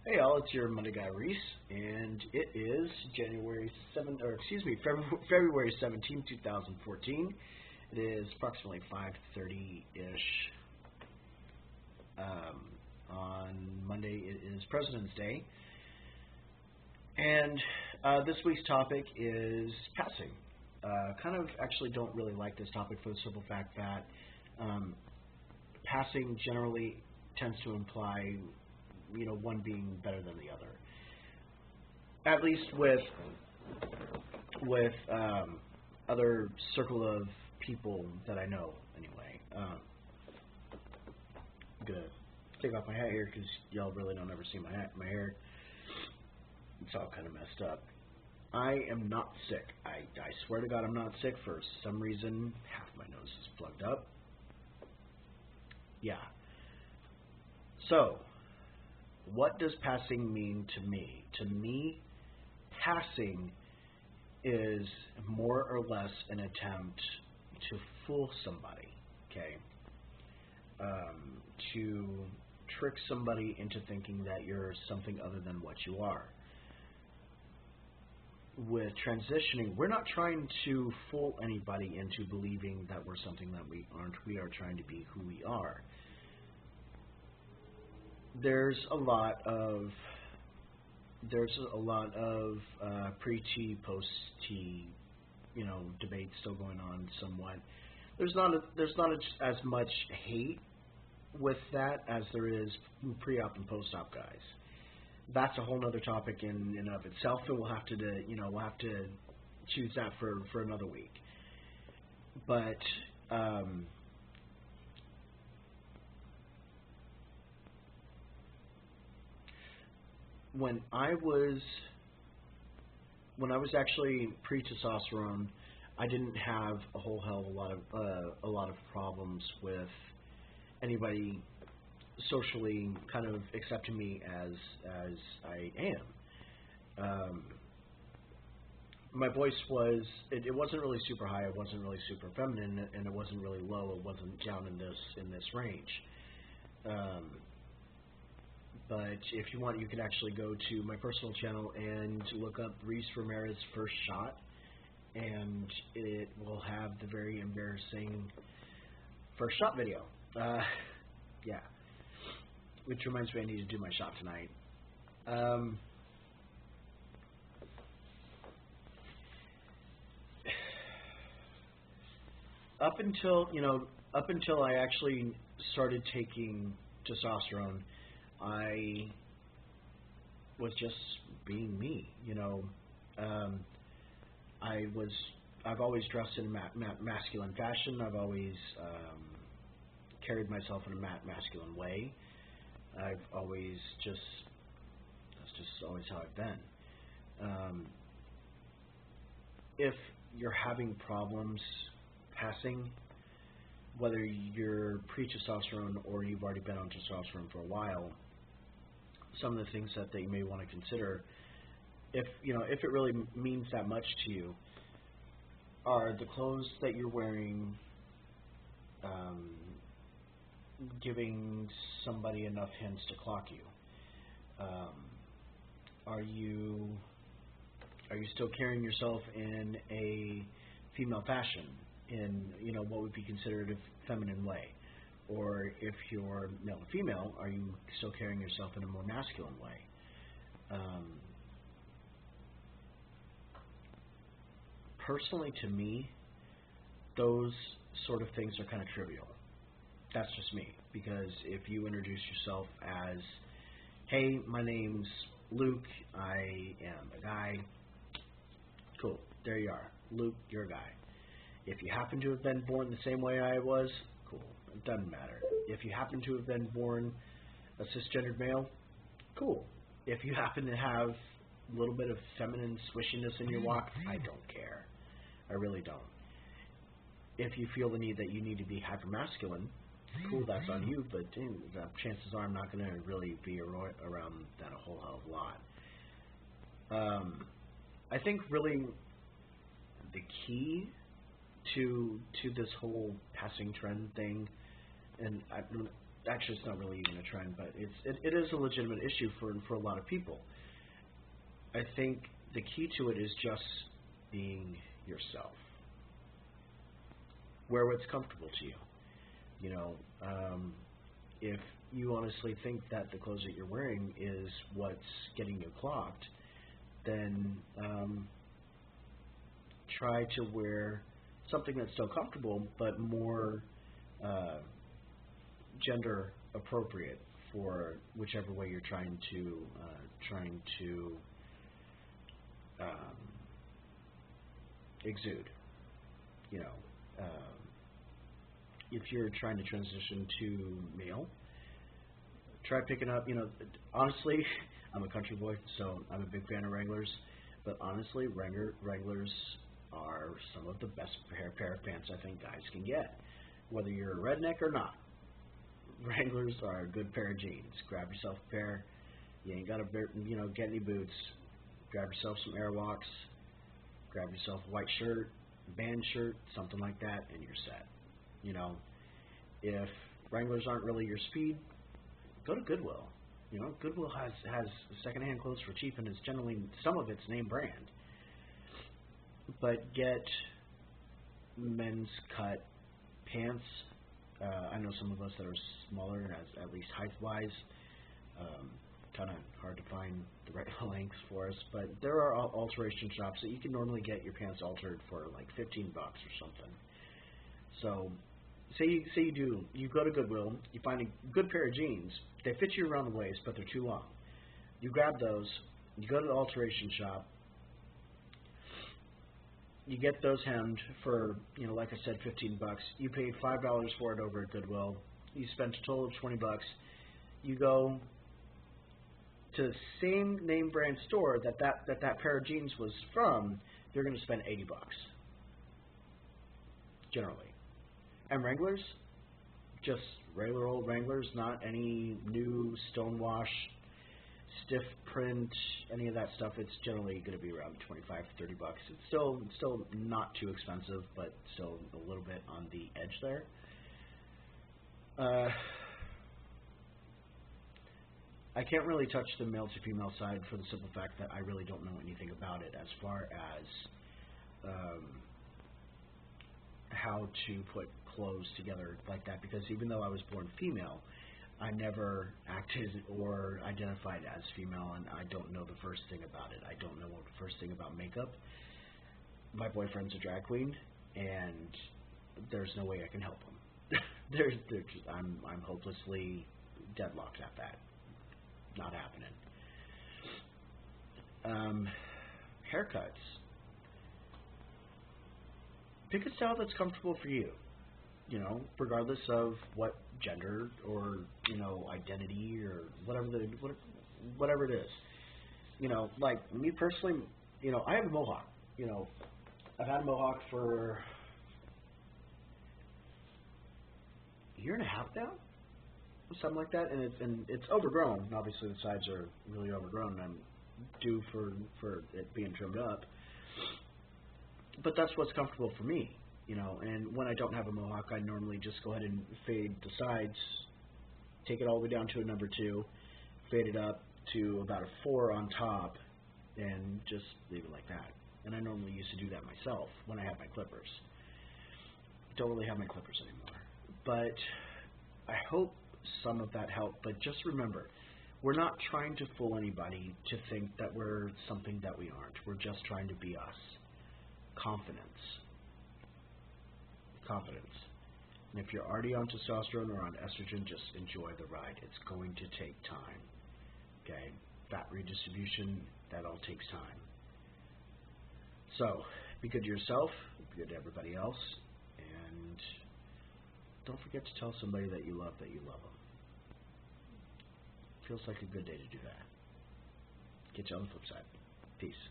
Hey all, it's your Monday guy Reese, and it is February 17th, 2014. It is approximately 5:30-ish. On Monday, it is President's Day, and this week's topic is passing. Kind of actually don't really like this topic for the simple fact that passing generally tends to imply one being better than the other. At least with other circle of people that I know, anyway. I'm gonna take off my hat here because y'all really don't ever see my hair. It's all kind of messed up. I am not sick. I swear to God I'm not sick. For some reason, half my nose is plugged up. Yeah. So, what does passing mean to me? To me, passing is more or less an attempt to fool somebody, okay? To trick somebody into thinking that you're something other than what you are. With transitioning, we're not trying to fool anybody into believing that we're something that we aren't. We are trying to be who we are. There's a lot of pre-T, post-T, debate still going on somewhat. There's not as much hate with that as there is pre-op and post-op guys. That's a whole other topic in and of itself, and we'll have to choose that for another week. But when I was actually pre-testosterone, I didn't have a whole hell of a lot of problems with anybody socially kind of accepting me as I am. My voice it wasn't really super high, it wasn't really super feminine, and it wasn't really low, it wasn't down in this range. But if you want, you can actually go to my personal channel and look up Reese Ramirez First Shot, and it will have the very embarrassing first shot video. Yeah. Which reminds me I need to do my shot tonight. Up until I actually started taking testosterone, I was just being me, I've always dressed in a masculine fashion. I've always carried myself in a masculine way. That's just always how I've been. If you're having problems passing, whether you're pre-testosterone or you've already been on testosterone for a while, some of the things that you may want to consider, if it really means that much to you, are the clothes that you're wearing giving somebody enough hints to clock you? Are you still carrying yourself in a female fashion, in what would be considered a feminine way? Or if you're male or female, are you still carrying yourself in a more masculine way? Personally, to me, those sort of things are kind of trivial. That's just me, because if you introduce yourself as, hey, my name's Luke, I am a guy, cool, there you are. Luke, you're a guy. If you happen to have been born the same way I was, cool, it doesn't matter. If you happen to have been born a cisgendered male, cool. If you happen to have a little bit of feminine swishiness in your walk, I don't care. I really don't. If you feel the need that you need to be hypermasculine, cool, that's on you, but the chances are I'm not going to really be around that a whole hell of a lot. I think really the key to this whole passing trend thing, and actually it's not really even a trend, but it is a legitimate issue for a lot of people. I think the key to it is just being yourself. Wear what's comfortable to you. You know, if you honestly think that the clothes that you're wearing is what's getting you clocked, then try to wear something that's still comfortable, but more gender appropriate for whichever way you're trying to exude. You know, if you're trying to transition to male, try picking up. You know, honestly, I'm a country boy, so I'm a big fan of Wranglers. But honestly, Wranglers are some of the best pair of pants I think guys can get, whether you're a redneck or not. Wranglers are a good pair of jeans. Grab yourself a pair. You ain't got to, get any boots. Grab yourself some Airwalks. Grab yourself a white shirt, band shirt, something like that, and you're set. You know, if Wranglers aren't really your speed, go to Goodwill. You know, Goodwill has secondhand clothes for cheap, and it's generally some of it's name brand. But get men's cut pants. I know some of us that are smaller, at least height-wise, kind of hard to find the right lengths for us. But there are alteration shops that you can normally get your pants altered for like $15 or something. So, you go to Goodwill, you find a good pair of jeans. They fit you around the waist, but they're too long. You grab those. You go to the alteration shop. You get those hemmed for, like I said, $15. You paid $5 for it over at Goodwill. You spent a total of $20. You go to the same name brand store that pair of jeans was from. You're going to spend $80 generally. And Wranglers, just regular old Wranglers, not any new stonewash, stiff print, any of that stuff. It's generally going to be around $25 to $30. It's still not too expensive, but still a little bit on the edge there. I can't really touch the male to female side for the simple fact that I really don't know anything about it as far as how to put clothes together like that, because even though I was born female, I never acted or identified as female, and I don't know the first thing about it. I don't know the first thing about makeup. My boyfriend's a drag queen, and there's no way I can help him. I'm hopelessly deadlocked at that. Not happening. Haircuts. Pick a style that's comfortable for you. Regardless of what gender or identity or whatever it is. Like me personally, I have a mohawk. I've had a mohawk for a year and a half now, something like that, and it's overgrown. Obviously, the sides are really overgrown, and I'm due for it being trimmed up. But that's what's comfortable for me. And when I don't have a mohawk, I normally just go ahead and fade the sides, take it all the way down to a number 2, fade it up to about a 4 on top, and just leave it like that. And I normally used to do that myself when I had my clippers. Don't really have my clippers anymore. But I hope some of that helped. But just remember, we're not trying to fool anybody to think that we're something that we aren't. We're just trying to be us. Confidence. And if you're already on testosterone or on estrogen, just enjoy the ride. It's going to take time. Okay? Fat redistribution, that all takes time. So, be good to yourself, be good to everybody else, and don't forget to tell somebody that you love them. Feels like a good day to do that. Get you on the flip side. Peace.